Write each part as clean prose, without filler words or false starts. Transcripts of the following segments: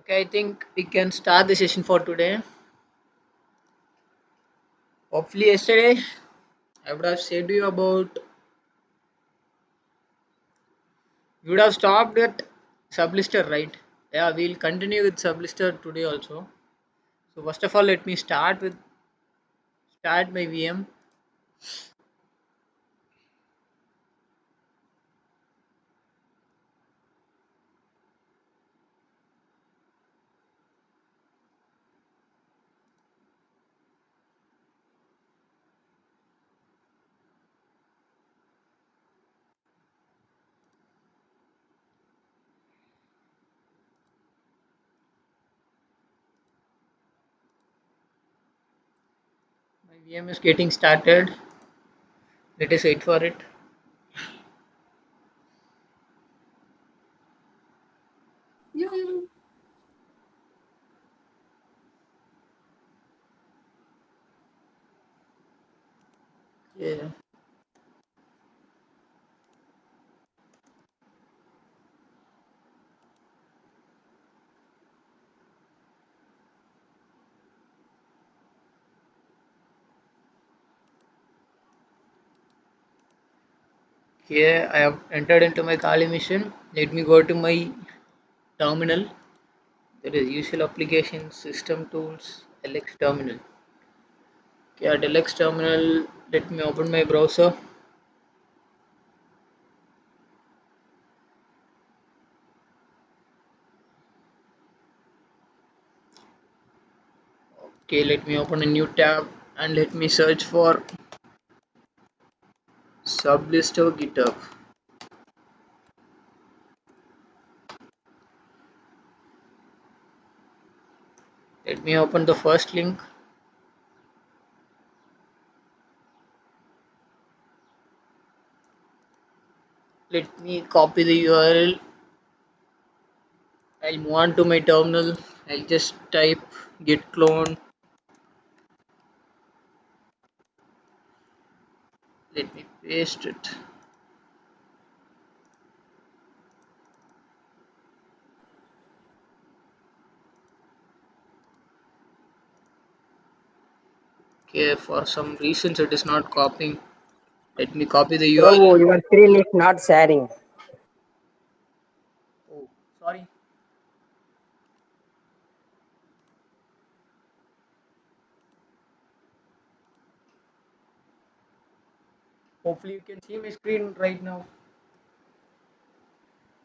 Okay, I think we can start the session for today. Hopefully, yesterday I would have said to you about you would have stopped at Sublister, right? Yeah, we'll continue with Sublister today also. So first of all, let me start my VM. My VM is getting started. Let us wait for it. Yeah. Here I have entered into my Kali mission. Let me go to my terminal. There is usual applications, system tools, LX terminal. Okay, at LX terminal, let me open my browser. Okay, let me open a new tab and let me search for Sublisto GitHub. Let me open the first link. Let me copy the URL. I'll move on to my terminal. I'll just type git clone. Let me paste it. Okay, for some reasons it is not copying. Let me copy the Bro, URL. your screen is not sharing. Oh, sorry. Hopefully you can see my screen right now.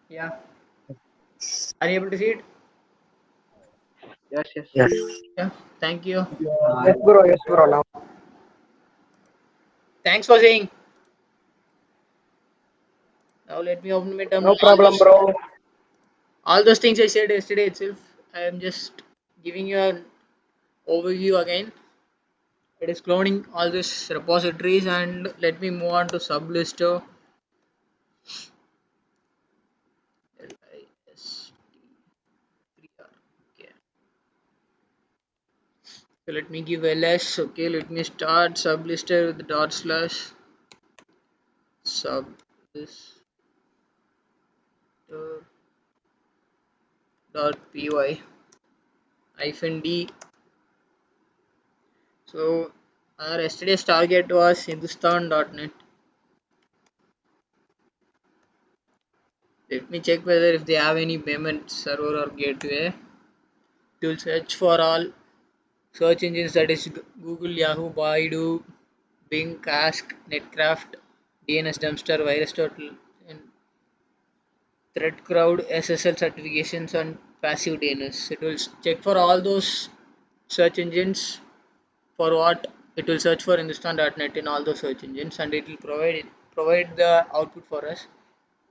Yeah. Are you able to see it? Yes, yes. Yes. Yeah. Thank you. Yes, bro. Now, Thanks for saying. Now let me open my terminal. no problem, bro. All those things I said yesterday itself. I am just giving you an overview again. It is cloning all these repositories and let me move on to sublister. LIST3R. Okay. So let me give ls. Okay, let me start sublister with dot slash sublister dot py hyphen d. So our yesterday's target was Hindustan.net. Let me check whether if they have any payment server or gateway. It will search for all search engines, that is Google, Yahoo, Baidu, Bing, Ask, Netcraft, DNS Dumpster, VirusTotal, and ThreadCrowd, SSL certifications, and passive DNS. It will check for all those search engines. For what? It will search for Hindustan.net in all those search engines, and it will provide the output for us.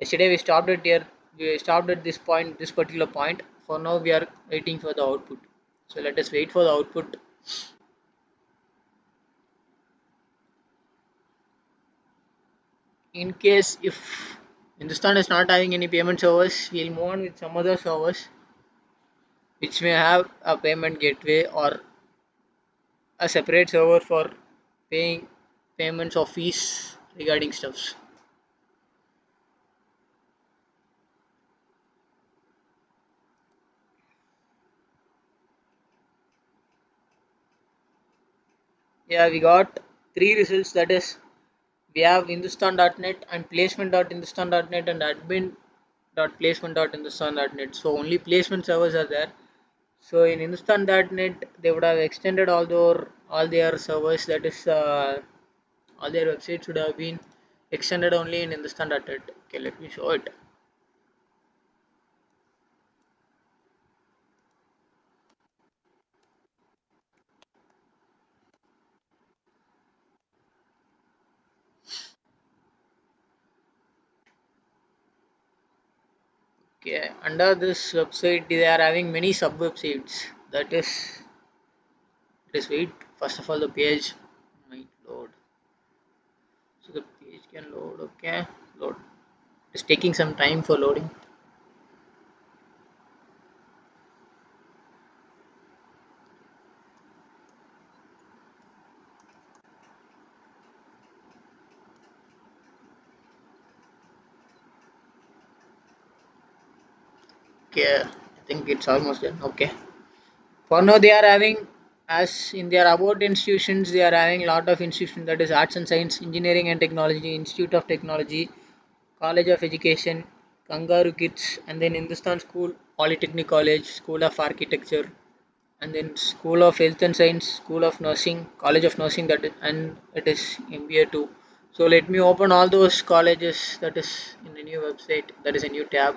Yesterday we stopped at here. We stopped at this point, this particular point. For now, we are waiting for the output. So let us wait for the output. In case if Hindustan is not having any payment servers, we'll move on with some other servers which may have a payment gateway or a separate server for paying payments of fees regarding stuffs. Yeah, we got three results. That is, we have Hindustan.net and placement.hindustan.net and admin.placement.hindustan.net. So only placement servers are there. So in Hindustan.net, they would have extended all their servers. That is, all their websites would have been extended only in Hindustan.net. Okay, let me show it. Okay, under this website, they are having many sub websites. That is, it is wait. First of all, the page might load. So the page can load. Okay, load. It's taking some time for loading. Okay, I think it's almost done. Okay. For now, they are having, as in their about institutions, they are having a lot of institutions, that is Arts and Science, Engineering and Technology, Institute of Technology, College of Education, Kangaroo Kids, and then Hindustan School, Polytechnic College, School of Architecture, and then School of Health and Science, School of Nursing, College of Nursing, that is, and it is MBA too. So let me open all those colleges that is in the new website, that is a new tab.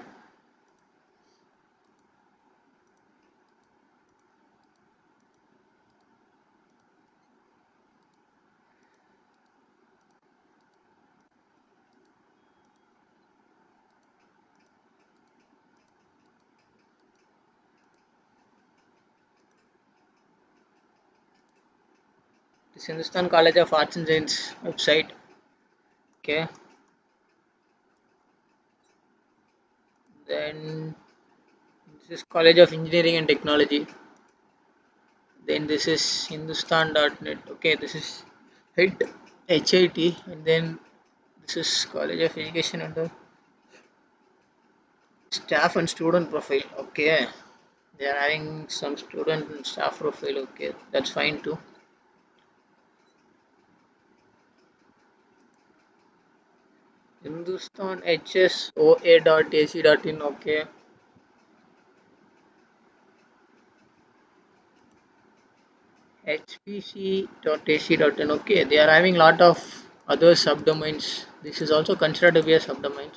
This Hindustan College of Arts and Science website. Okay, then this is College of Engineering and Technology. Then this is Hindustan.net. Okay, this is HIT, and then this is College of Education under staff and student profile. Okay, they are having some student and staff profile. Okay, that's fine too. Hindustan HSOA.ac.in. Okay, HPC.ac.in. Okay, they are having lot of other subdomains. This is also considered to be a subdomain.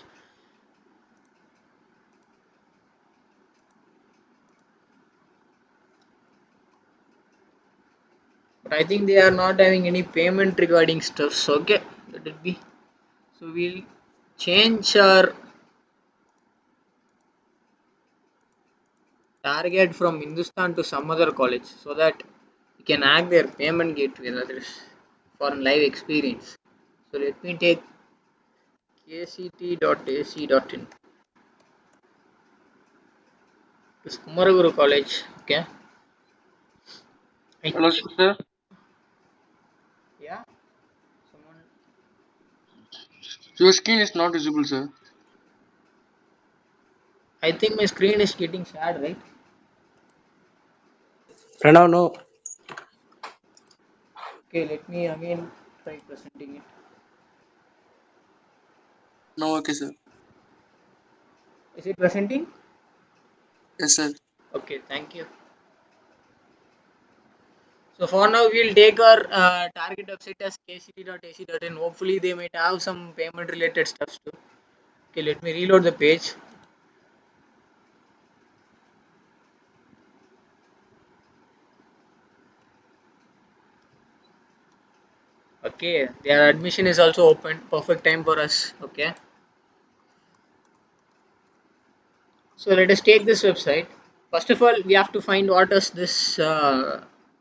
But I think they are not having any payment regarding stuff. So okay, let it be. So we'll change our target from Hindustan to some other college so that we can hack their payment gateway, that is for live experience. So let me take kct.ac.in. It's Kumaraguru College. Okay. Hello, I, sir. yeah. Someone. Your screen is not visible, sir. I think my screen is getting shared, right? Pranav, no. Okay. Let me again try presenting it. No, okay, sir. Is it presenting? Yes, sir. Okay. Thank you. So for now, we'll take our target website as kct.ac.in. Hopefully, they might have some payment related stuff too. Okay, let me reload the page. Okay, their admission is also open. Perfect time for us. Okay, so let us take this website. First of all, we have to find what is this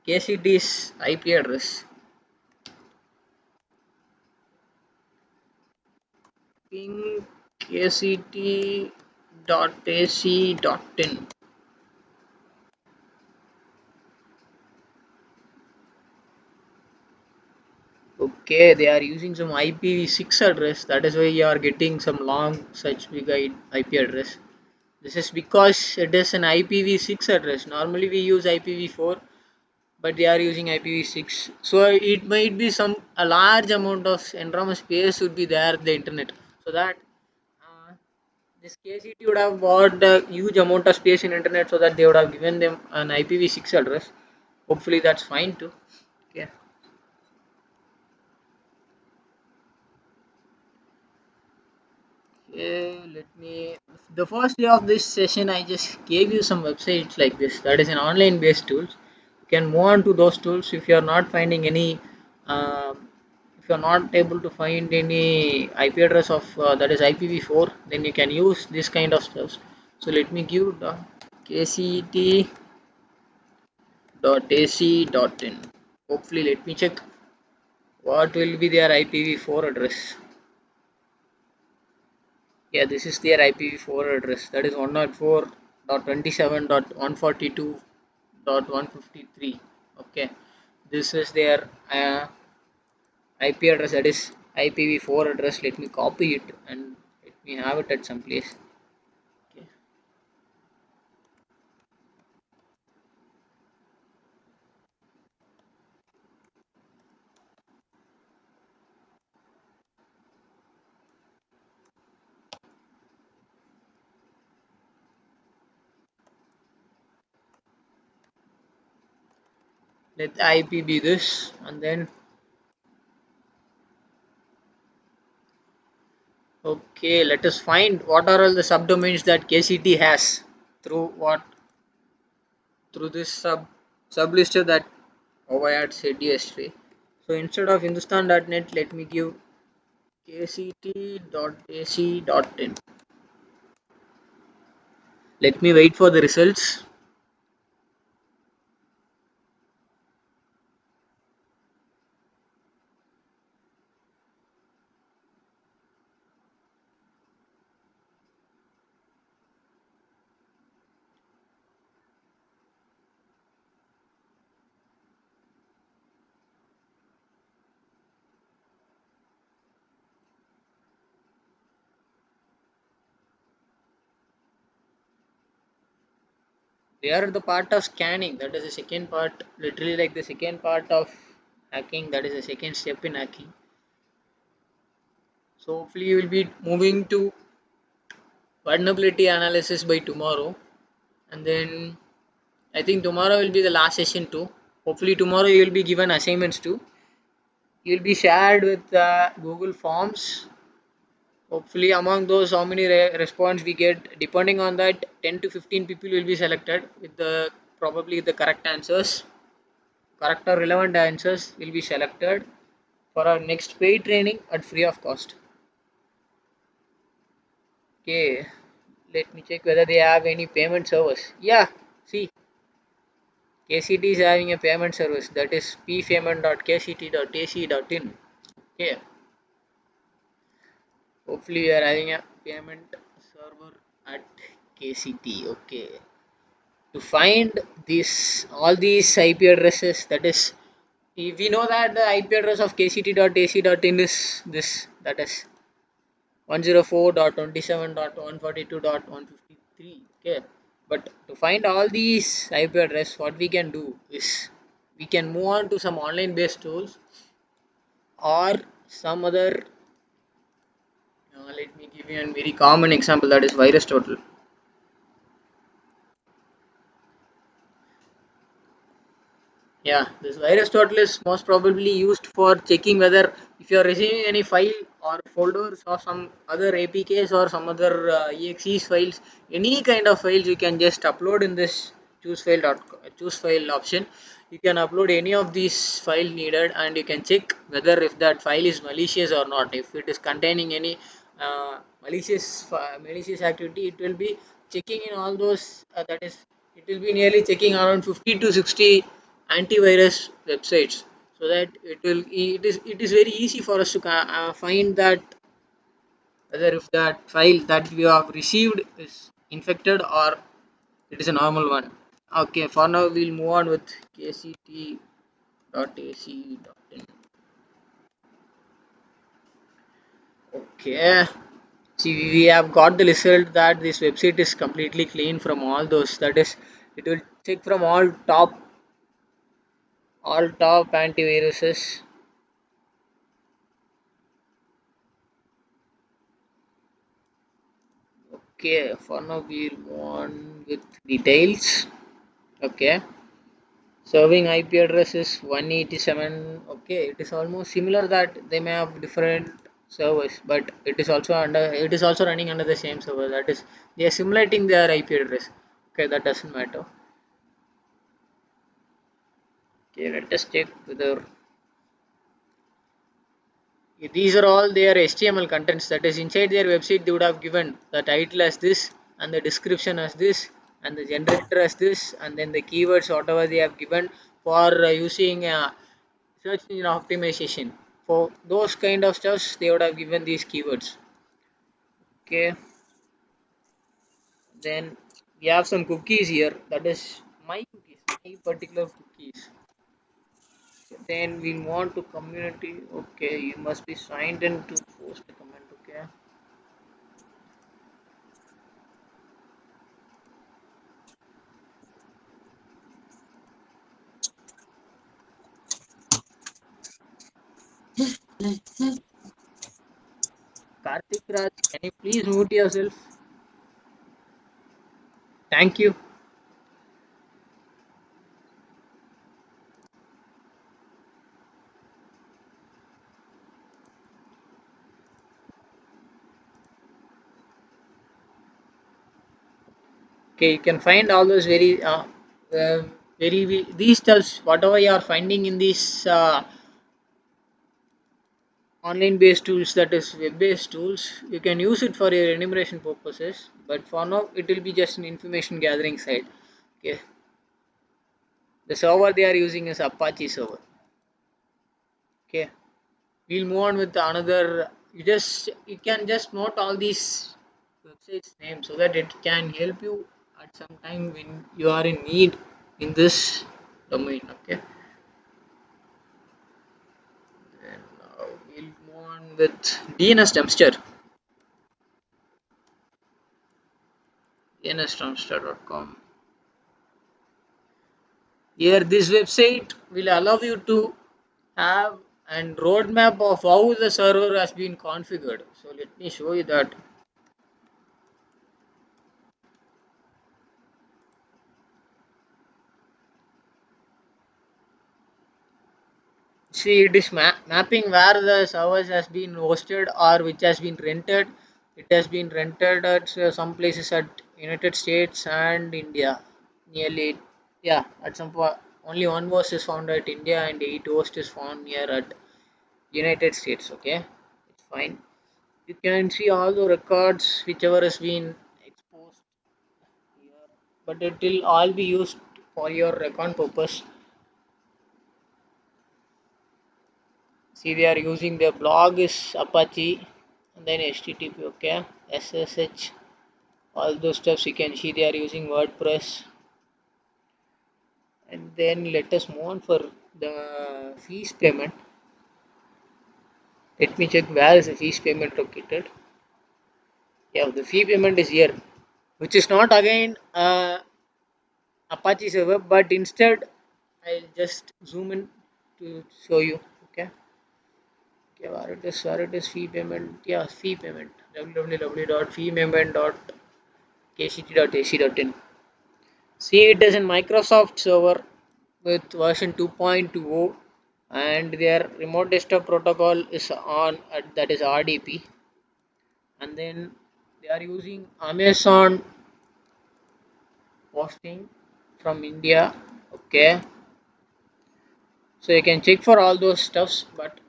KCT's IP address. Ping kct.ac.in. Okay, they are using some IPv6 address. That is why you are getting some long such big IP address. This is because it is an IPv6 address. Normally we use IPv4, but they are using IPv6. So it might be a large amount of enormous space would be there in the internet. So that this KCT would have bought a huge amount of space in internet, so that they would have given them an IPv6 address. Hopefully that's fine too. Okay. Okay, let me. The first day of this session, I just gave you some websites like this. That is an online-based tools. You can move on to those tools if you are not finding any. If you are not able to find any IP address of that is IPv4, then you can use this kind of stuff. So let me give the kct.ac.in. Hopefully, let me check what will be their IPv4 address. Yeah, this is their IPv4 address. That is 104.27.142.153. Okay, this is their IP address. That is IPv4 address. Let me copy it and let me have it at some place. Okay. Let the IP be this, and then okay, let us find what are all the subdomains that KCT has through this sublister that I had said yesterday. So instead of Hindustan.net, let me give kct.ac.in. Let me wait for the results. They are the part of scanning. That is the second part, literally like the second part of hacking. That is the second step in hacking. So hopefully you will be moving to vulnerability analysis by tomorrow, and then I think tomorrow will be the last session too. Hopefully tomorrow you will be given assignments too. You will be shared with Google Forms. Hopefully among those how many response we get, depending on that 10 to 15 people will be selected with the probably the correct answers, correct or relevant answers will be selected for our next paid training at free of cost. Okay, let me check whether they have any payment service. Yeah, see, KCT is having a payment service, that is payment.kct.ac.in. Okay, hopefully we are having a payment server at KCT. Okay, to find this all these IP addresses, that is, if we know that the IP address of kct.ac.in is this, that is 104.27.142.153. Okay, but to find all these IP address, what we can do is we can move on to some online based tools or some other. Let me give you a very common example, that is VirusTotal. Yeah, this VirusTotal is most probably used for checking whether if you are receiving any file or folders or some other APKs or some other EXEs files, any kind of files you can just upload in this choose file option. You can upload any of these files needed, and you can check whether if that file is malicious or not. If it is containing any malicious activity, it will be checking in all those. That is, it will be nearly checking around 50 to 60 antivirus websites, so that it is very easy for us to find that whether if that file that we have received is infected or it is a normal one. Okay, for now we'll move on with kct.ac.in. Okay, see, we have got the result that this website is completely clean from all those, that is, it will check from all top all top antiviruses. Okay, for now we'll move on with details. Okay, serving IP address is 187. Okay, it is almost similar that they may have different servers, but it is also running under the same server. That is, they are simulating their IP address. Okay, that doesn't matter. Okay, let us check whether these are all their HTML contents. That is, inside their website they would have given the title as this and the description as this and the generator as this and then the keywords whatever they have given for using search engine optimization. For those kind of stuffs they would have given these keywords. Okay, then we have some cookies here. That is my cookies, my particular cookies. Then we want to community. Okay, you must be signed in to post a comment. Okay. Karthik Raj, can you please mute yourself? Thank you. Okay, you can find all those these stuffs, whatever you are finding in these online based tools, that is web based tools, you can use it for your enumeration purposes. But for now, it will be just an information gathering site. Okay, the server they are using is Apache server. Okay, we'll move on with another. You can just note all these websites names so that it can help you at some time when you are in need in this domain. Okay, and now we'll move on with DNS dumpster. DNSdumpster.com. Here, this website will allow you to have an roadmap of how the server has been configured. So let me show you that. See, it is mapping where the servers has been hosted or which has been rented. It has been rented at some places at United States and India. Nearly, yeah, at some point only one host is found at India and 8 host is found here at United States. Okay, it's fine. You can see all the records whichever has been exposed here, but it will all be used for your record purpose. See, they are using their blog is Apache and then HTTP, okay, SSH, all those stuffs you can see they are using WordPress. And then let us move on for the fees payment. Let me check where is the fees payment located. Yeah, the fee payment is here, which is not again Apache server, but instead I'll just zoom in to show you. Okay. Okay, where it is fee payment. Yeah, fee payment. www.feepayment.kct.ac.in. See, it is in Microsoft server with version 2.20 and their remote desktop protocol is on that is RDP, and then they are using Amazon hosting from India. Okay, so you can check for all those stuffs, but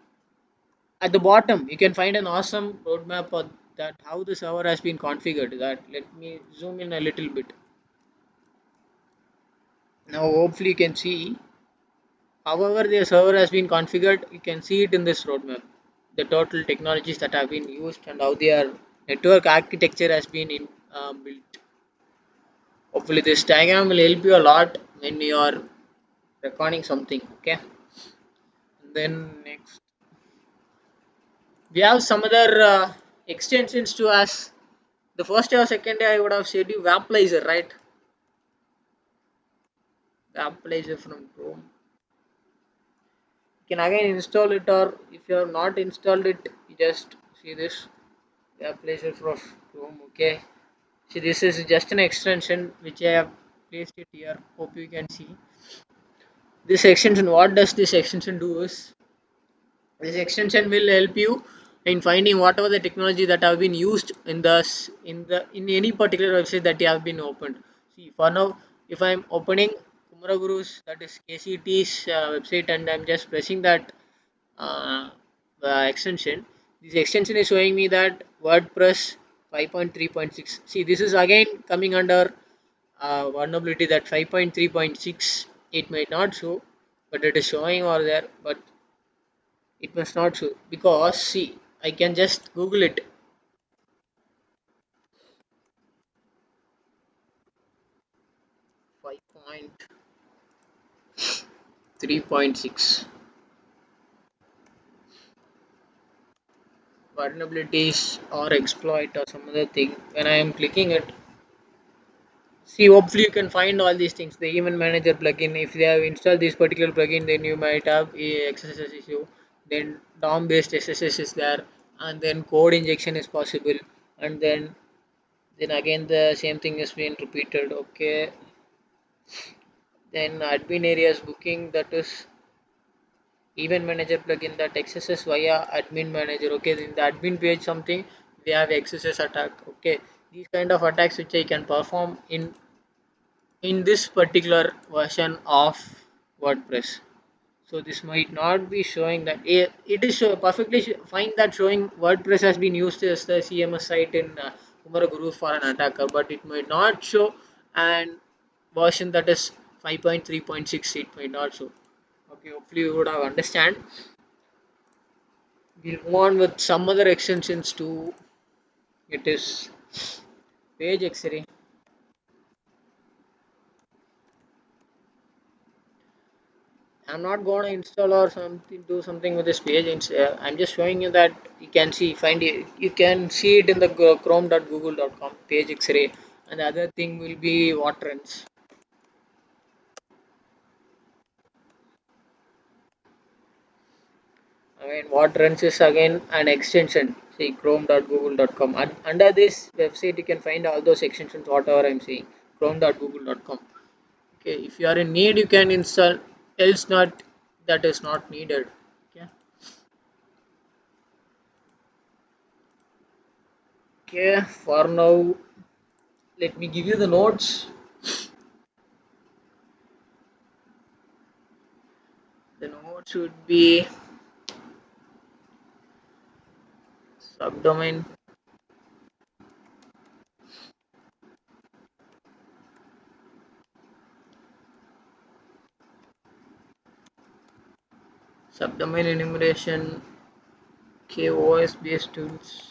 at the bottom you can find an awesome roadmap for that how the server has been configured. That let me zoom in a little bit. Now hopefully you can see however the server has been configured. You can see it in this roadmap, the total technologies that have been used and how their network architecture has been built. Hopefully this diagram will help you a lot when you are recording something. Okay, and then next we have some other extensions to us. The first day or second day I would have said you Vapalizer, right? Vapalizer from Chrome. You can again install it, or if you have not installed it, you just see this web placer for Chrome. Okay, see, this is just an extension which I have placed it here. Hope you can see this extension. What does this extension do is, this extension will help you in finding whatever the technology that have been used in in any particular website that you have been opened. See, for now, if I'm opening Kumaraguru's, that is KCT's website, and I'm just pressing that uh, extension, this extension is showing me that WordPress 5.3.6. See, this is again coming under vulnerability that 5.3.6. It might not show, but it is showing over there. But it must not show because, see, I can just Google it. 5.3.6 vulnerabilities or exploit or some other thing. When I am clicking it, see, hopefully you can find all these things. The event manager plugin, if they have installed this particular plugin, then you might have a XSS issue. Then DOM based SSS is there, and then code injection is possible, and then again the same thing is being repeated. Okay, then admin areas booking, that is event manager plugin that accesses via admin manager. Okay, in the admin page something we have XSS attack. Okay, these kind of attacks which I can perform in this particular version of WordPress. So this might not be showing that it is perfectly fine that showing WordPress has been used as the CMS site in Kumaraguru for an attacker, but it might not show an version that is 5.3.6. It might not show. Okay, hopefully you would have understand. We'll move on with some other extensions too. It is Page X-ray. I'm not gonna install or something, do something with this page. I'm just showing you that you can see, find it. You can see it in the chrome.google.com Page X-ray, and the other thing will be Watrens. Again, Watrens is again an extension. See, chrome.google.com. Under this website, you can find all those extensions. Whatever I'm saying, chrome.google.com. Okay, if you are in need, you can install. Else, not, that is not needed. Okay. Okay, for now, let me give you the notes. The notes would be subdomain, subdomain enumeration, KOS based tools.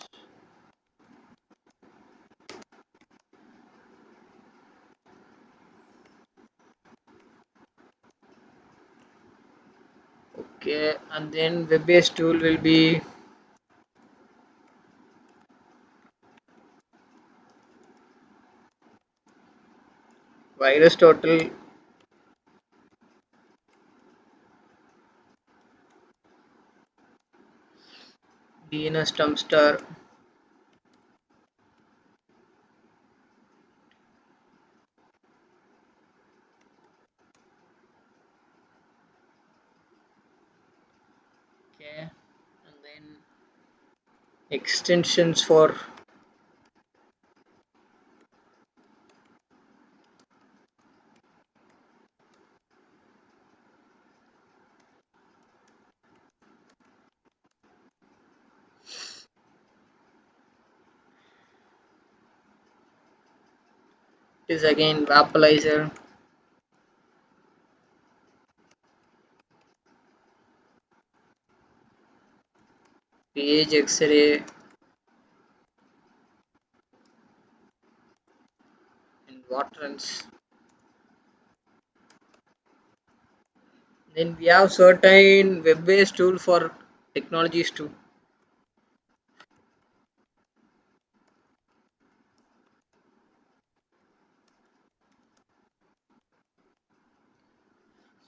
Okay, and then web based tool will be VirusTotal. DNS Dumpster. Okay, and then extensions for is again Vaporizer, Page X-ray, and Watrens. Then we have certain web based tool for technologies too.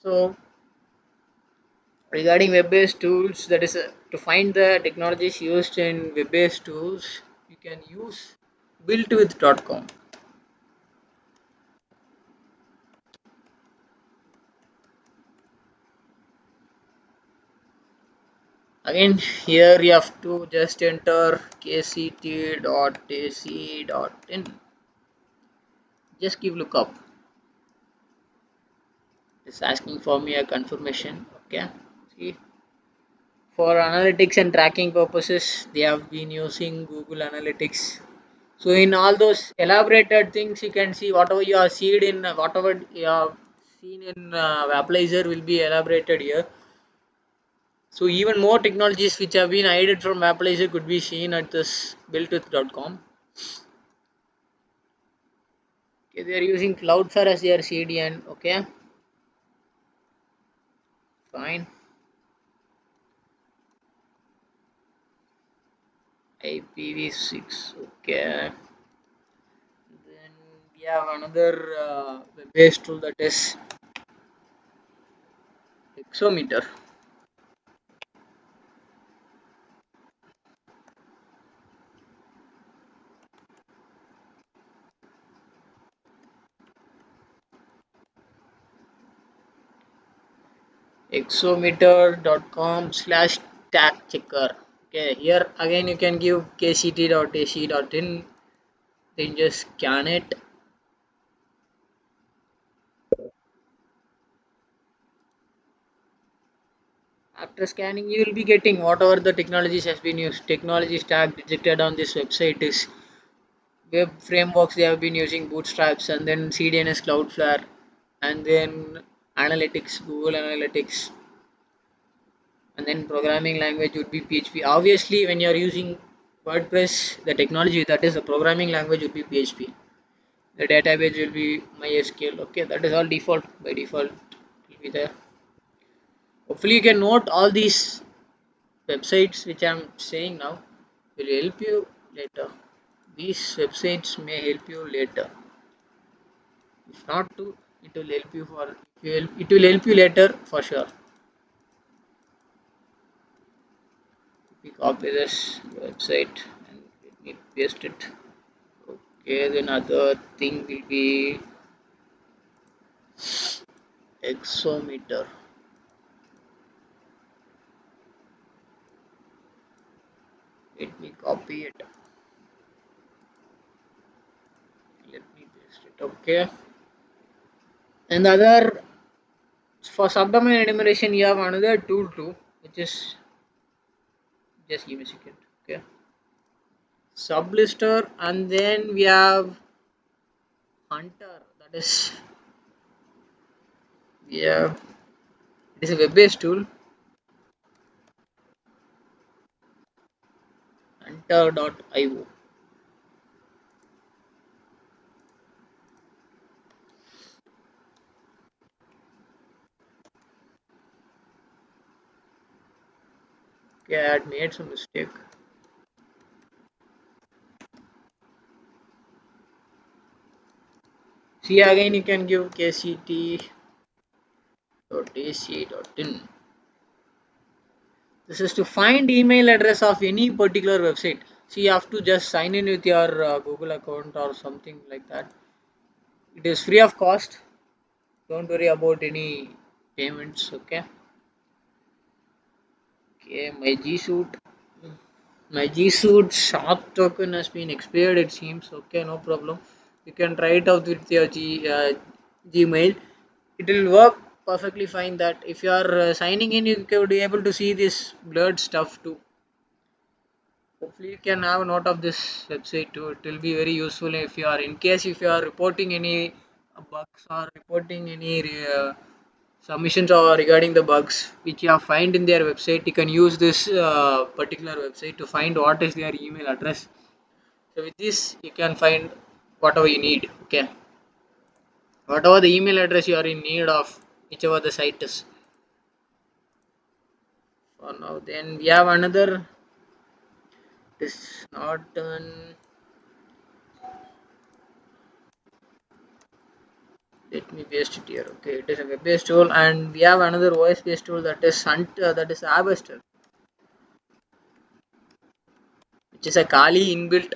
So Regarding web-based tools, that is to find the technologies used in web-based tools, you can use builtwith.com. Again, here you have to just enter kct.ac.in. Just give lookup. It's asking for me a confirmation. Okay. See, for analytics and tracking purposes, they have been using Google Analytics. So in all those elaborated things, you can see whatever you have seen in whatever you have seen in Vaplizer will be elaborated here. So even more technologies which have been added from Vaplizer could be seen at this builtwith.com. Okay, they are using Cloudflare as their CDN. Okay, fine. IPv6. Okay. Then we have another web-based tool, that is Exometer. Exometer.com/tag checker. Okay, here again you can give kct.ac.in, then just scan it. After scanning, you will be getting whatever the technologies has been used. Technology stack detected on this website is web frameworks. They have been using Bootstraps, and then CDNS Cloudflare, and then analytics, Google Analytics, and then programming language would be PHP. Obviously, when you are using WordPress, the technology that is the programming language would be PHP. The database will be MySQL. Okay, that is all default. By default, it will be there. Hopefully, you can note all these websites which I am saying now will help you later. These websites may help you later. If not to, it will help you for it will help you later for sure. We copy this website and let me paste it. Okay, then other thing will be Exometer. Let me copy it. Let me paste it. Okay. And the other, for subdomain enumeration, you have another tool too, which is, just give me a second. Okay. Sublister, and then we have Hunter. That is, yeah, it is a web-based tool. Hunter.io. Okay, I had made some mistake. See, again you can give kct.ac.in. This is to find email address of any particular website. See, you have to just sign in with your Google account or something like that. It is free of cost. Don't worry about any payments. Okay. Okay, my G Suite shop token has been expired. It seems. Okay, no problem. You can try it out with your Gmail. It will work perfectly fine. That if you are signing in, you could be able to see this blurred stuff too. Hopefully you can have a note of this website too. It will be very useful if you are, in case if you are reporting any bugs or reporting any submissions or regarding the bugs which you have find in their website. You can use this particular website to find what is their email address. So with this you can find whatever you need. Okay, whatever the email address you are in need of, whichever the site is. For now, then we have another, this not done. Let me paste it here. Okay, it is a web-based tool, and we have another OS-based tool that is that is Harvester, which is a Kali inbuilt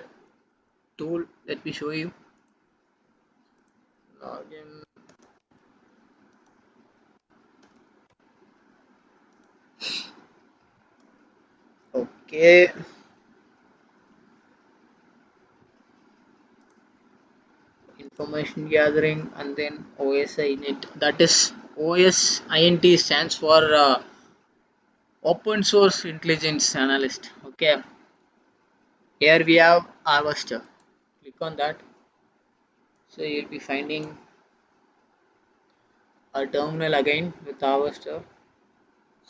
tool. Let me show you. Login. Okay. Information gathering and then OSINT. That is OSINT stands for Open Source Intelligence Analyst. Okay. Here we have Harvester. Click on that. So you'll be finding a terminal again with Harvester.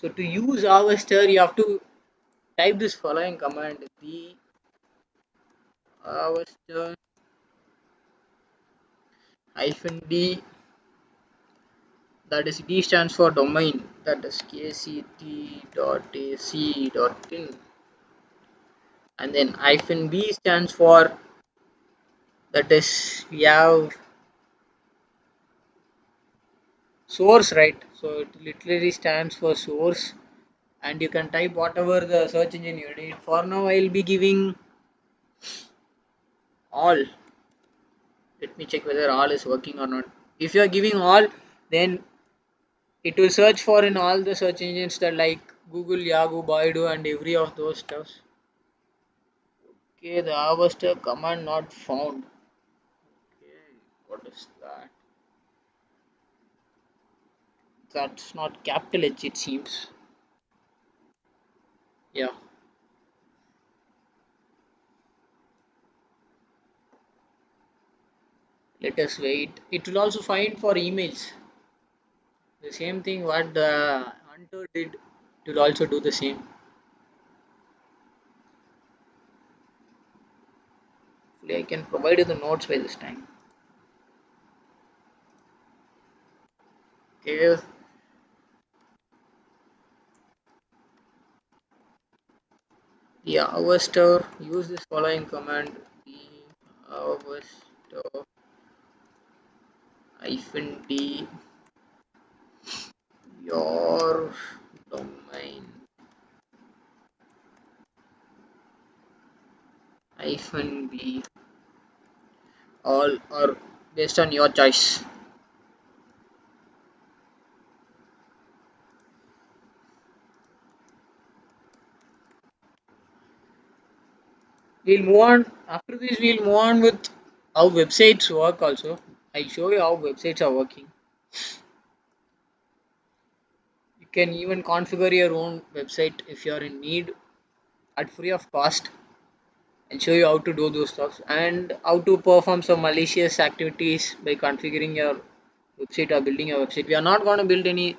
So to use Harvester, you have to type this following command: the Harvester -d, that is D stands for domain, that is kct.ac.in, and then -b stands for, that is, we have source, right? So it literally stands for source, and you can type whatever the search engine you need. For now I'll be giving all. Let me check whether all is working or not. If you are giving all, then it will search for in all the search engines that like Google, Yahoo, Baidu, and every of those stuffs. Okay, the harvester command not found. Okay, what is that? That's not capital H, it seems. Yeah. Let us wait. It will also find for emails. The same thing what the hunter did, it will also do the same. Hopefully I can provide you the notes by this time. Okay. The harvester, use this following command: the harvester -d your domain -b all, or based on your choice. We'll move on. After this, we'll move on with how websites work also. I'll show you how websites are working. You can even configure your own website if you are in need at free of cost. I'll show you how to do those stuff and how to perform some malicious activities by configuring your website or building your website. We are not going to build any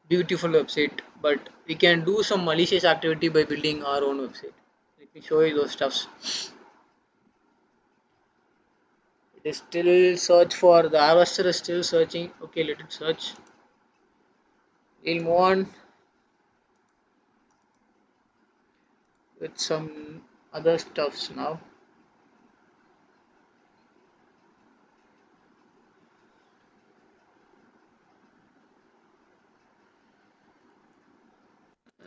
beautiful website, but we can do some malicious activity by building our own website. Let me show you those stuffs. It is still search for, the harvester is still searching. Okay, let it search. We'll move on with some other stuffs now.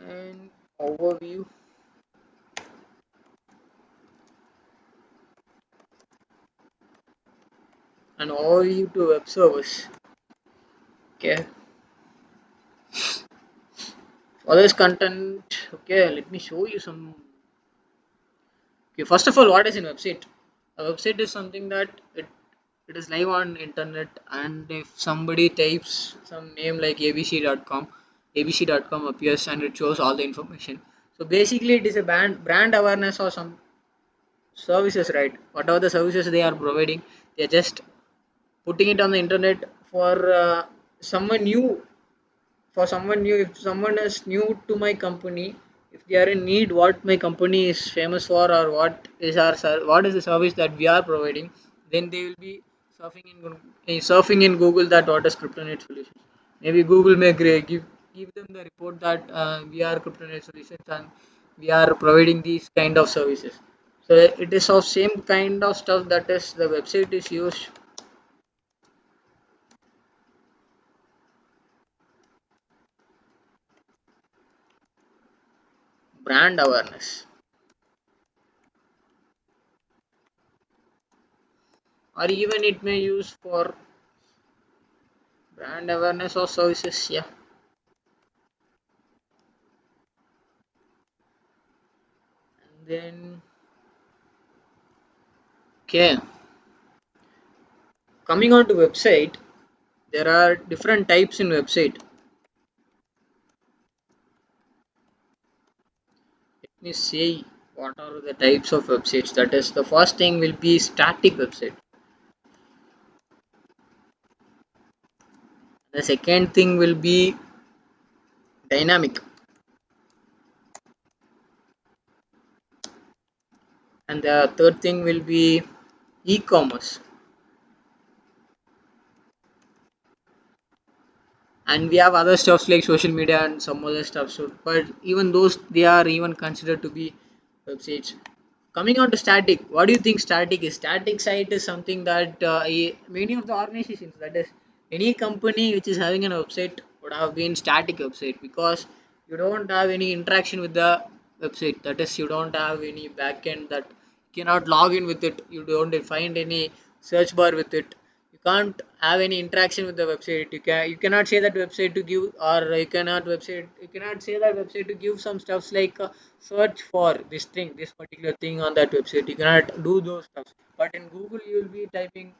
And overview. An overview to web service. Okay. For this content, okay, let me show you some. Okay, first of all, what is a website? A website is something that it is live on internet, and if somebody types some name like abc.com, abc.com appears and it shows all the information. So basically it is a brand awareness or some services, right? Whatever the services they are providing, they are just putting it on the internet for someone new. For someone new, if someone is new to my company, if they are in need what my company is famous for, or what is the service that we are providing, then they will be surfing in Google that what is Kryptonite solutions. Maybe Google may give them the report that we are Kryptonite solutions and we are providing these kind of services. So it is of same kind of stuff, that is the website is used brand awareness, or even it may use for brand awareness or services. Yeah. And then, okay, coming on to website, there are different types in website. Let me see what are the types of websites. That is, the first thing will be static website. The second thing will be dynamic, and the third thing will be e-commerce. And we have other stuffs like social media and some other stuff. So, but even those they are even considered to be websites. Coming on to static, what do you think static is? Static site is something that many of the organizations, that is, any company which is having a website would have been static website, because you don't have any interaction with the website. That is, you don't have any backend that you cannot log in with it. You don't find any search bar with it. You can't have any interaction with the website. You cannot say that website to give, or you cannot say that website to give some stuffs like search for this particular thing on that website. You cannot do those stuff. But in Google you will be typing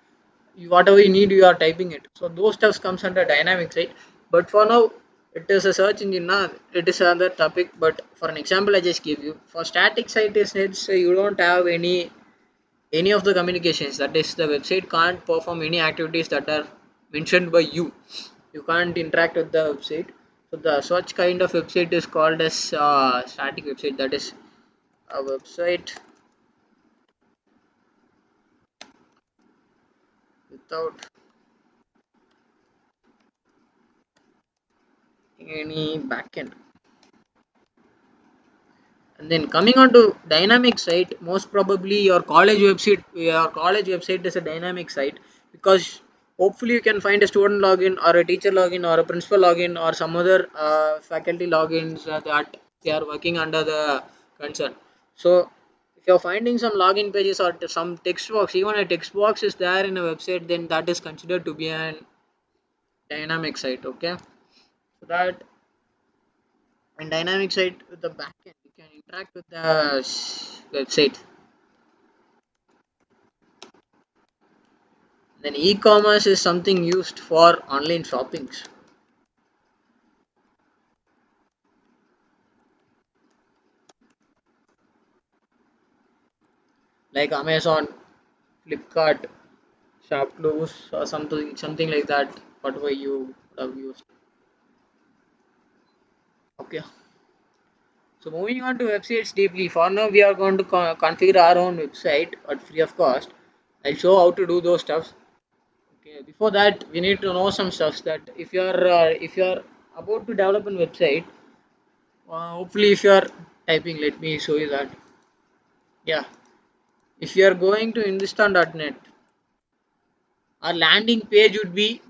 whatever you need, you are typing it. So those stuff comes under dynamic site. But for now it is a search engine now, it is another topic. But for an example I just give you, for static site is it's you don't have any of the communications. That is, the website can't perform any activities that are mentioned by you. You can't interact with the website. So the such kind of website is called as static website. That is a website without any backend. And then coming on to dynamic site, most probably your college website is a dynamic site, because hopefully you can find a student login or a teacher login or a principal login or some other faculty logins that they are working under the concern. So if you're finding some login pages or some text box, even a text box is there in a website, then that is considered to be an dynamic site. Okay, so that in dynamic site with the backend you can interact with the website. Then e-commerce is something used for online shoppings, like Amazon, Flipkart, Shopclose, or something like that, whatever you would have used. Okay, so moving on to websites deeply. For now we are going to configure our own website at free of cost. I'll show how to do those stuff. Okay, before that we need to know some stuff, that if you're about to develop a website, hopefully if you are typing, let me show you that. Yeah, if you are going to Hindustan.net, our landing page would be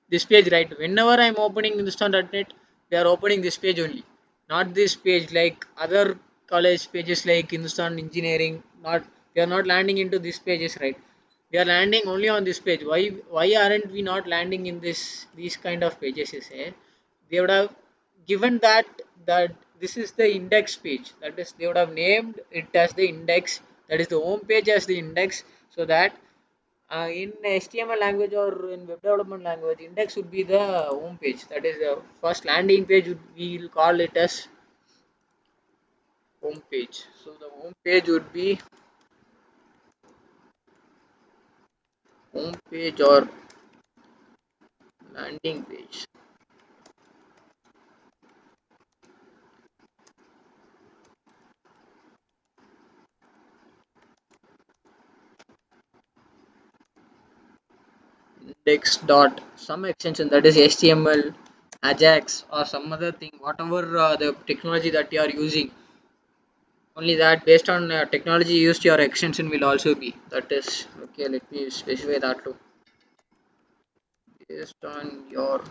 this page, right? Whenever I'm opening Hindustan.net, they are opening this page only, not this page like other college pages like Hindustan Engineering. Not, we are not landing into these pages, right? We are landing only on this page. Why aren't we not landing in these kind of pages? You say they would have given that this is the index page. That is, they would have named it as the index. That is the home page as the index, so that in HTML language or in web development language, index would be the home page. That is the first landing page. We'll call it as home page. So the home page would be home page or landing page. Index dot some extension, that is HTML, Ajax, or some other thing, whatever the technology that you are using. Only that based on technology used, your extension will also be. That is okay. Let me specify that too. Based on your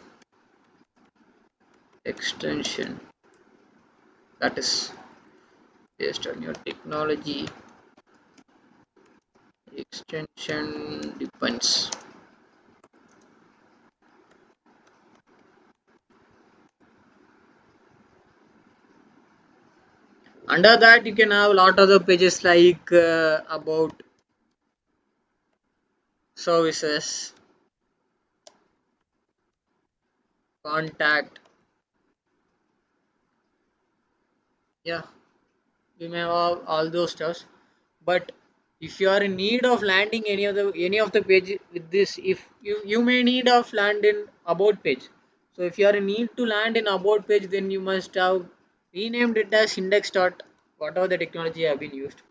extension, that is. based on your technology. Extension depends. Under that, you can have a lot of the pages like about services, contact. Yeah, you may have all those stuffs. But if you are in need of landing any of the page with this, if you may need of land in about page. So if you are in need to land in about page, then you must have renamed it as index dot whatever the technology have been used.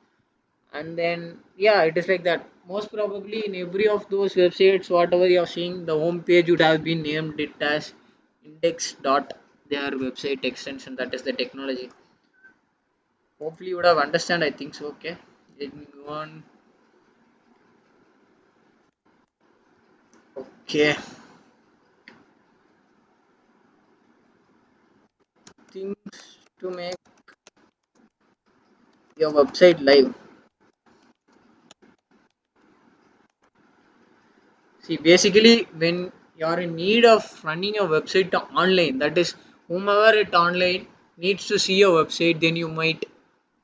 And then yeah, it is like that. Most probably in every of those websites, whatever you are seeing, the home page would have been named it as index dot their website extension. That is the technology. Hopefully you would have understand. I think so. Okay, let me go on. Okay, things to make your website live. See, basically, when you are in need of running your website online, that is, whomever it online needs to see your website, then you might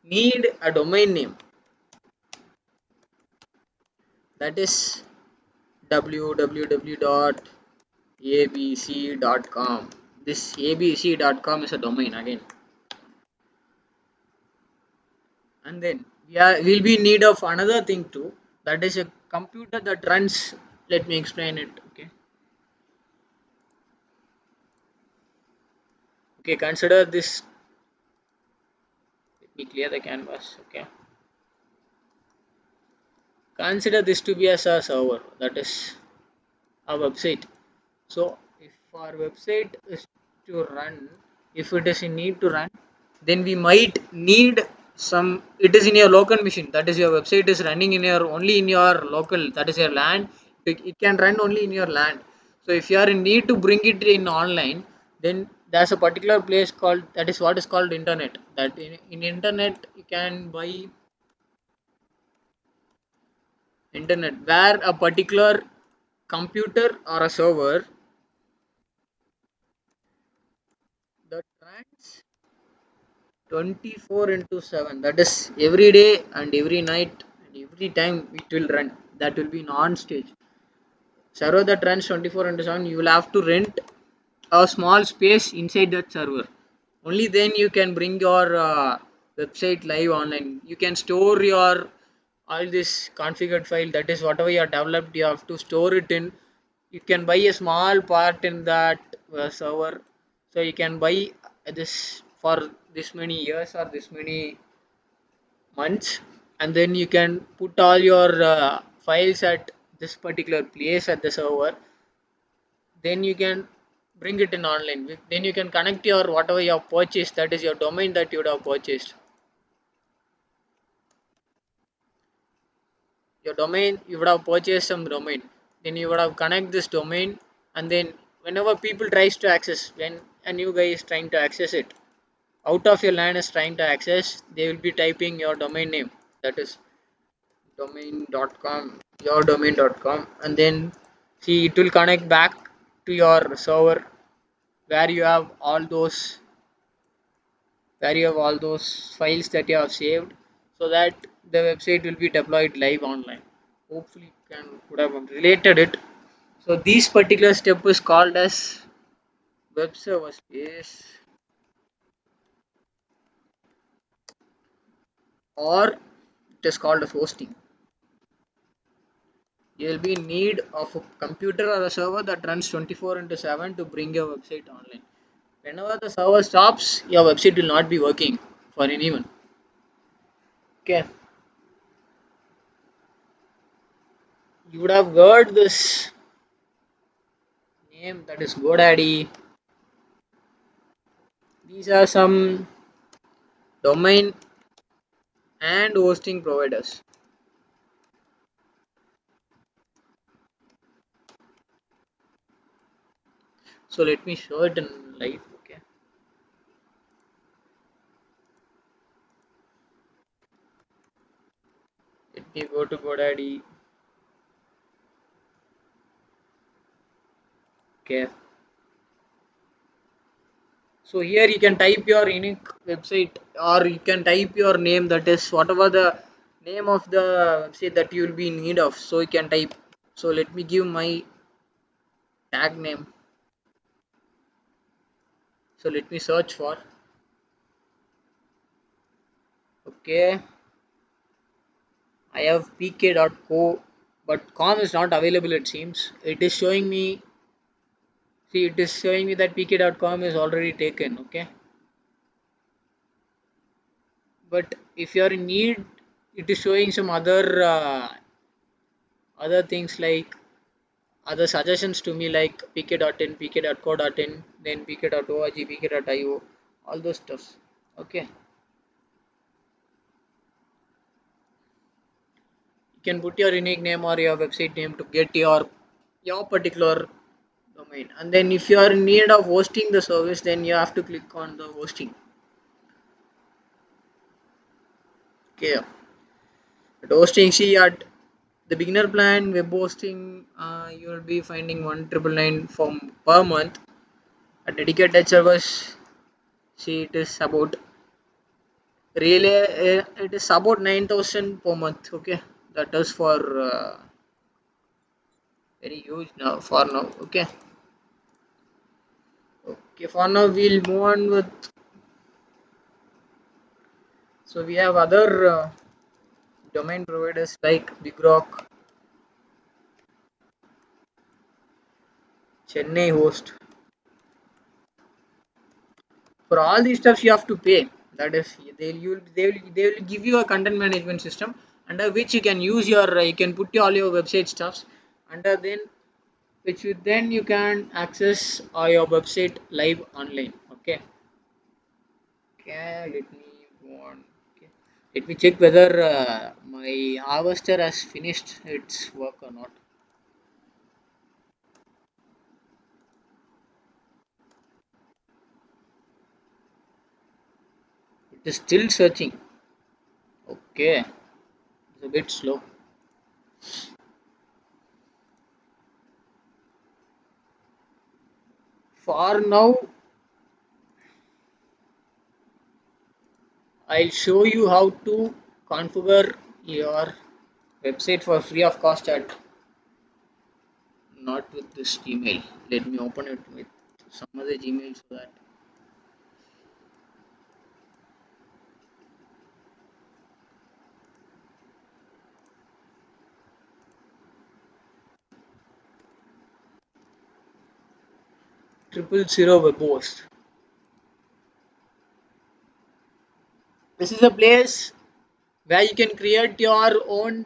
need a domain name. That is www.abc.com. This abc.com is a domain again. And then we'll be in need of another thing too. That is a computer that runs. Let me explain it. Okay. Okay, consider this. Let me clear the canvas. Okay. Consider this to be as a server, that is a website. So if our website is to run, if it is in need to run, then we might need some. It is in your local machine. That is your website is running in your only in your local. That is your LAN. It can run only in your LAN. So if you are in need to bring it in online, then there's a particular place called that is what is called internet. That in internet you can buy internet where a particular computer or a server that runs 24 into 7, that is every day and every night and every time it will run. That will be non stage server that runs 24 into 7. You will have to rent a small space inside that server. Only then you can bring your website live online. You can store your all this configured file, that is whatever you have developed, you have to store it in. You can buy a small part in that server. So you can buy this for this many years or this many months, and then you can put all your files at this particular place at the server. Then you can bring it in online. Then you can connect your whatever you have purchased, that is your domain that you would have purchased. Your domain, you would have purchased some domain, then you would have connect this domain, and then whenever people tries to access, when a new guy is trying to access it out of your LAN is trying to access, they will be typing your domain name, that is domain.com, your domain.com, and then see it will connect back to your server where you have all those files that you have saved, so that the website will be deployed live online. Hopefully you can would have related it. So this particular step is called as web server space, or it is called as hosting. You will be in need of a computer or a server that runs 24 into 7 to bring your website online. Whenever the server stops, your website will not be working for anyone. Okay, you would have heard this name, that is GoDaddy. These are some domain and hosting providers. So let me show it in live. Okay. You go to GoDaddy. Okay. So here you can type your unique website, or you can type your name, that is whatever the name of the website that you will be in need of. So you can type. So let me give my tag name. So let me search for. Okay. I have pk.co, but com is not available, it seems. It is showing me, see, it is showing me that pk.com is already taken. Okay. But if you are in need, it is showing some other things, like other suggestions to me, like pk.in, pk.co.in, then pk.org, pk.io, all those stuff. Okay. You can put your unique name or your website name to get your particular domain, and then if you are in need of hosting the service, then you have to click on the hosting. Okay. At hosting, see, at the beginner plan web hosting, you will be finding 1999 for per month. A dedicated service, see, it is about really, it is about 9,000 per month. Okay, that is for very huge now for now. Okay. Okay, for now we'll move on with. So we have other domain providers like BigRock, Chennai Host. For all these stuff you have to pay. That is, they will give you a content management system under which you can use your you can put all your website stuffs under, then which you, then you can access your website live online. Okay. Okay, let me go on. Okay. Let me check whether my harvester has finished its work or not. It is still searching. Okay, it's a bit slow. For now, I'll show you how to configure your website for free of cost at not with this Gmail. Let me open it with some other Gmail so that 000 web host. This is a place where you can create your own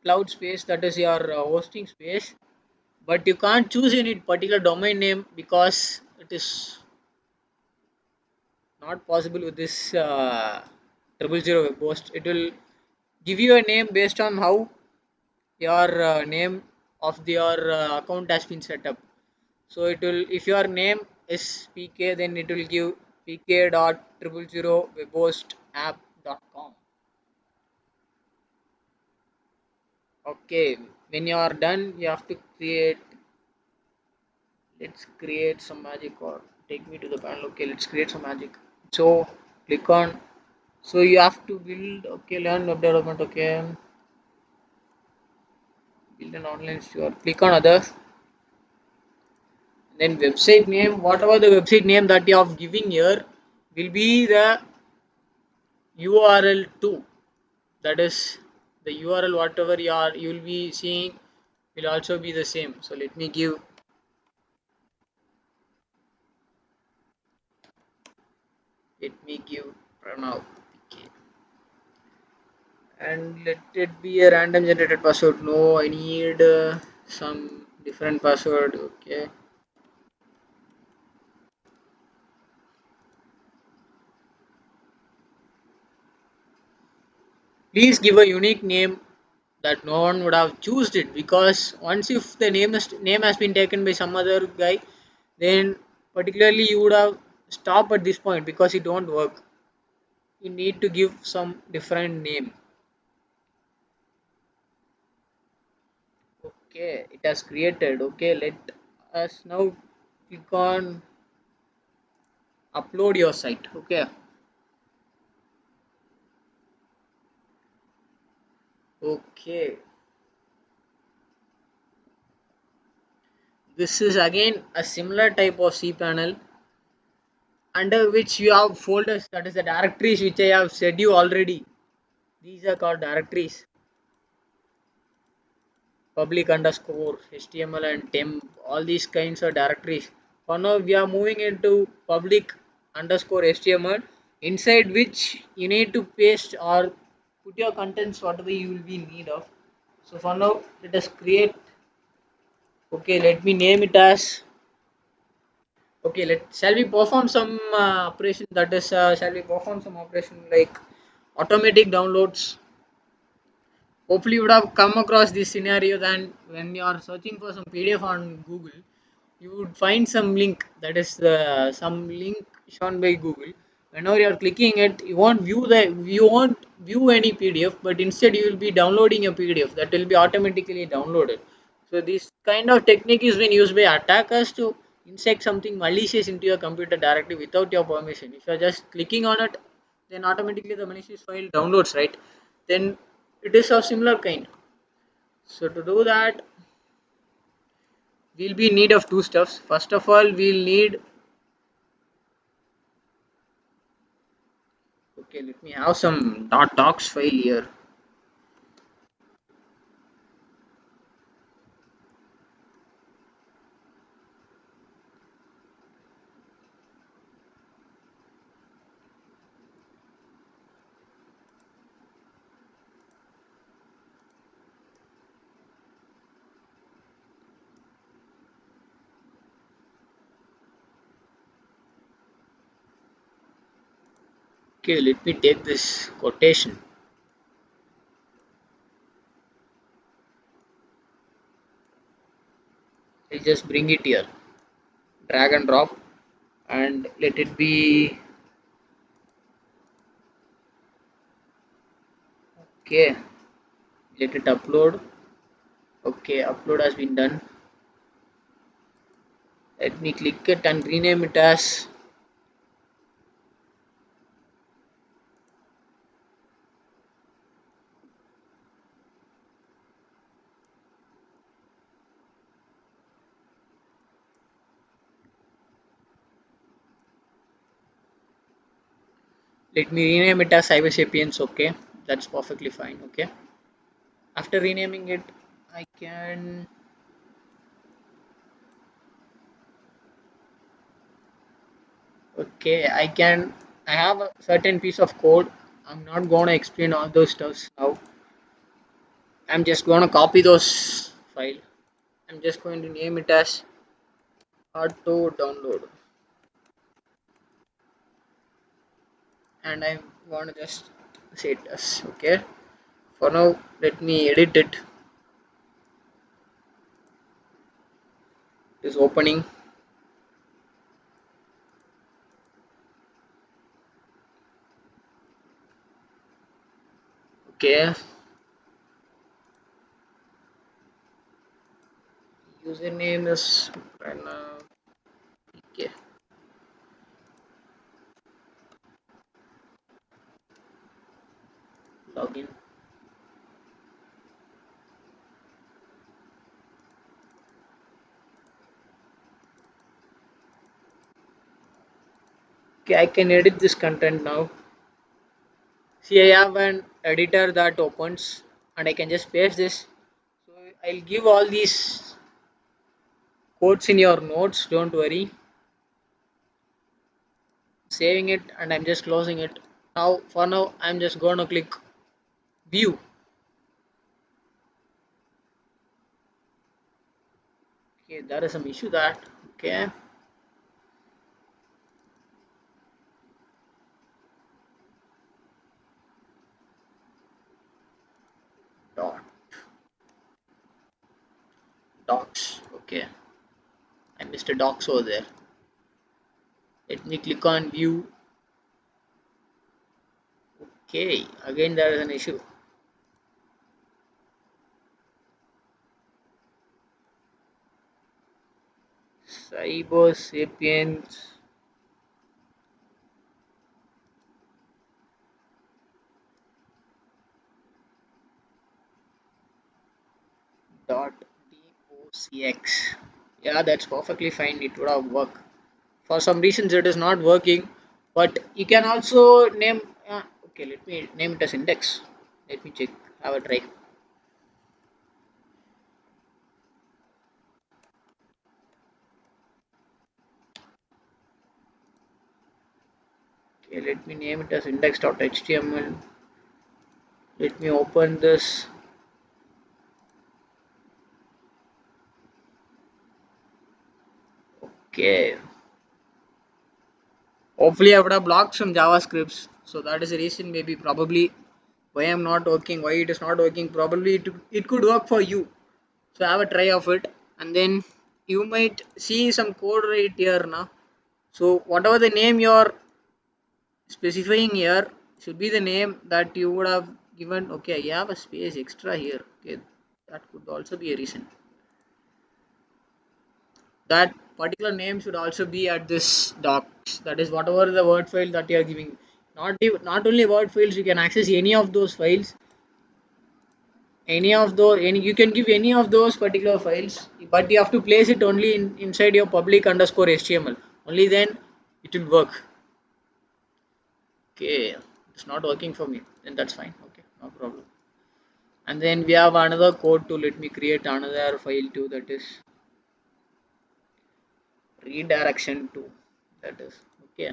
cloud space, that is your hosting space, but you can't choose any particular domain name because it is not possible with this 000 web host. It will give you a name based on how your name of your account has been set up. So it will, if your name is pk, then it will give pk.000webhostapp.com. Okay, when you are done, you have to create. Let's create some magic, or take me to the panel. Okay, let's create some magic. So click on. So you have to build. Okay, learn web development. Okay, build an online store. Click on others. Then website name. Whatever the website name that you have giving here will be the URL too. That is the URL. Whatever you will be seeing will also be the same. So let me give. Let me give Pranav. Okay. And let it be a random generated password. No, I need some different password. Okay. Please give a unique name that no one would have chosen it, because once if the name has been taken by some other guy, then particularly you would have stopped at this point because it won't work. You need to give some different name. Okay, it has created. Okay, let us now click on upload your site. Okay, okay, this is again a similar type of cPanel under which you have folders, that is the directories which I have said you already. These are called directories, public underscore HTML and temp, all these kinds of directories. For now we are moving into public underscore HTML, inside which you need to paste or put your contents whatever you will be in need of. So for now let us create. Okay, let me name it as. Okay, let shall we perform some operation, that is shall we perform some operation like automatic downloads. Hopefully you would have come across this scenario that when you are searching for some PDF on Google, you would find some link, that is some link shown by Google. Whenever you are clicking it, you won't view any PDF, but instead you will be downloading a PDF that will be automatically downloaded. So this kind of technique is being used by attackers to insect something malicious into your computer directly without your permission. If you are just clicking on it, then automatically the malicious file downloads, right? Then it is of similar kind. So to do that, we'll be in need of two stuffs. First of all, we'll need. Okay, let me have some .docs file here. Okay, let me take this quotation. I'll just bring it here, drag and drop, and let it be. Okay, let it upload. Okay, upload has been done. Let me click it and rename it as. Let me rename it as Cyber Sapiens. Okay, that's perfectly fine. Okay, after renaming it, I can. Okay, I have a certain piece of code. I'm not gonna explain all those stuffs now. I'm just gonna copy those file. I'm just going to name it as auto download, and I'm gonna just say it as okay. For now, let me edit it. It is opening. Okay, username is Pranav. Okay, login. Okay, I can edit this content now. See, I have an editor that opens, and I can just paste this. So I'll give all these codes in your notes, don't worry. Saving it, and I'm just closing it. Now for now I'm just gonna click view. Okay, there is some issue that. Okay, dot docs. Okay, I missed a docs over there. Let me click on view. Okay, again there is an issue. Cyber Sapiens. Dot docx. Yeah, that's perfectly fine. It would have worked. For some reasons, it is not working. But you can also name. Okay, let me name it as index. Let me check. Have a try. Okay, let me name it as index.html. Let me open this. Okay. Hopefully, I would have blocked some JavaScripts. So that is the reason, maybe, probably, why I'm not working, why it is not working. Probably it could work for you. So have a try of it, and then you might see some code right here now. So whatever the name you're specifying here should be the name that you would have given. Okay, you have a space extra here. Okay, that could also be a reason. That particular name should also be at this docs. That is whatever the word file that you are giving. Not only word files, you can access any of those files. Any you can give any of those particular files, but you have to place it only inside your public underscore HTML. Only then it will work. Okay, it's not working for me. Then that's fine. Okay, no problem. And then we have another code to let me create another file too. That is redirection to. That is okay.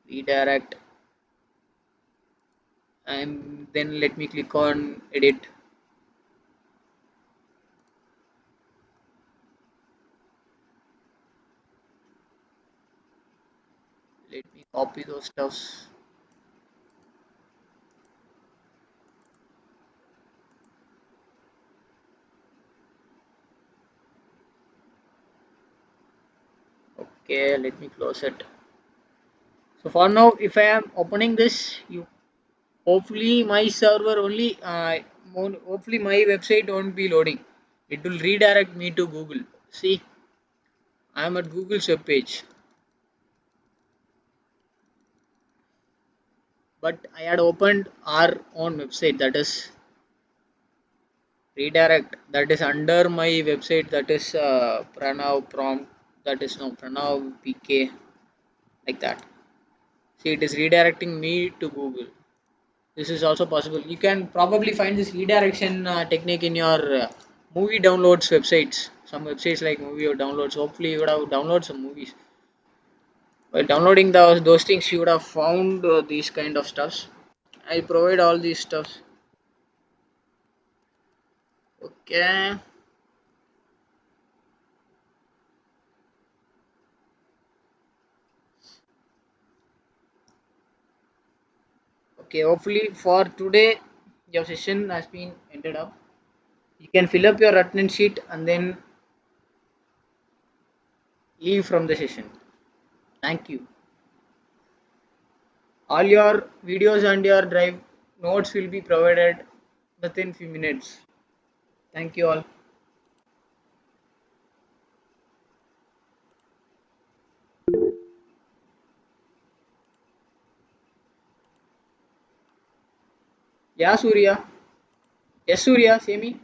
Redirect, and then let me click on edit. Let me copy those stuffs. Okay, let me close it. So for now, if I am opening this, you hopefully my server only, hopefully my website won't be loading. It will redirect me to Google. See, I am at Google's web page, but I had opened our own website, that is redirect, that is under my website, that is Pranav prompt, that is no Pranav PK, like that. See, it is redirecting me to Google. This is also possible. You can probably find this redirection technique in your movie downloads websites. Some websites like movie or downloads. Hopefully, you would have downloaded some movies. While downloading those things, you would have found these kind of stuffs. I provide all these stuffs. Okay. Okay. Hopefully, for today, your session has been ended up. You can fill up your attendance sheet and then leave from the session. Thank you. All your videos and your drive notes will be provided within few minutes. Thank you all. Yeah, Surya. Yes, Surya, say me.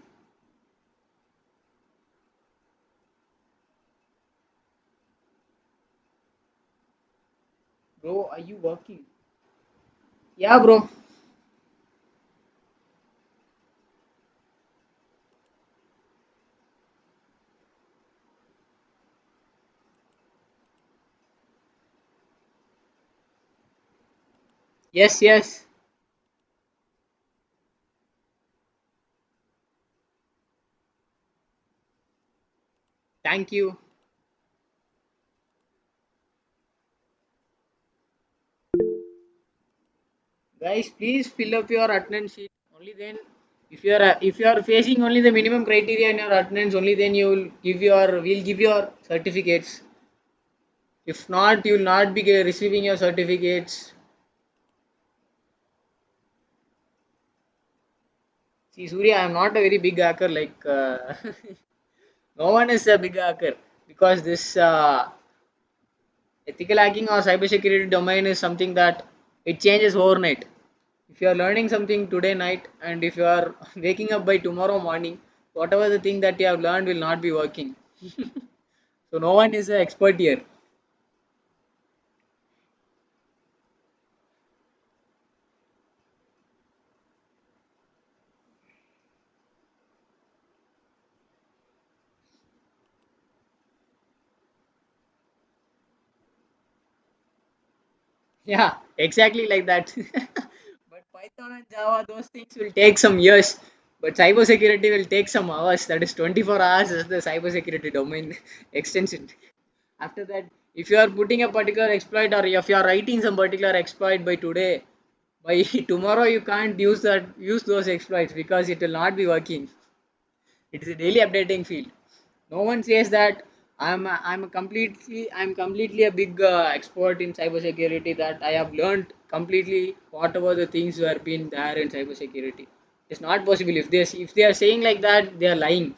Bro, are you working? Yeah, bro. Yes, yes. Thank you. Guys, please fill up your attendance sheet. Only then, if you are facing only the minimum criteria in your attendance, only then you will give your we'll give your certificates. If not, you will not be receiving your certificates. See, Surya, I am not a very big hacker. No one is a big hacker because this ethical hacking or cybersecurity domain is something that it changes overnight. If you are learning something today night and if you are waking up by tomorrow morning, whatever the thing that you have learned will not be working. So no one is an expert here. Yeah, exactly like that. But Python and Java, those things will take some years. But cybersecurity will take some hours. That is 24 hours is the cybersecurity domain extension. After that, if you are putting a particular exploit or if you are writing some particular exploit by today, by tomorrow you can't use those exploits because it will not be working. It is a daily updating field. No one says that I'm completely a big expert in cybersecurity, that I have learned completely whatever the things were been there in cybersecurity. It's not possible. If they are saying like that, they are lying.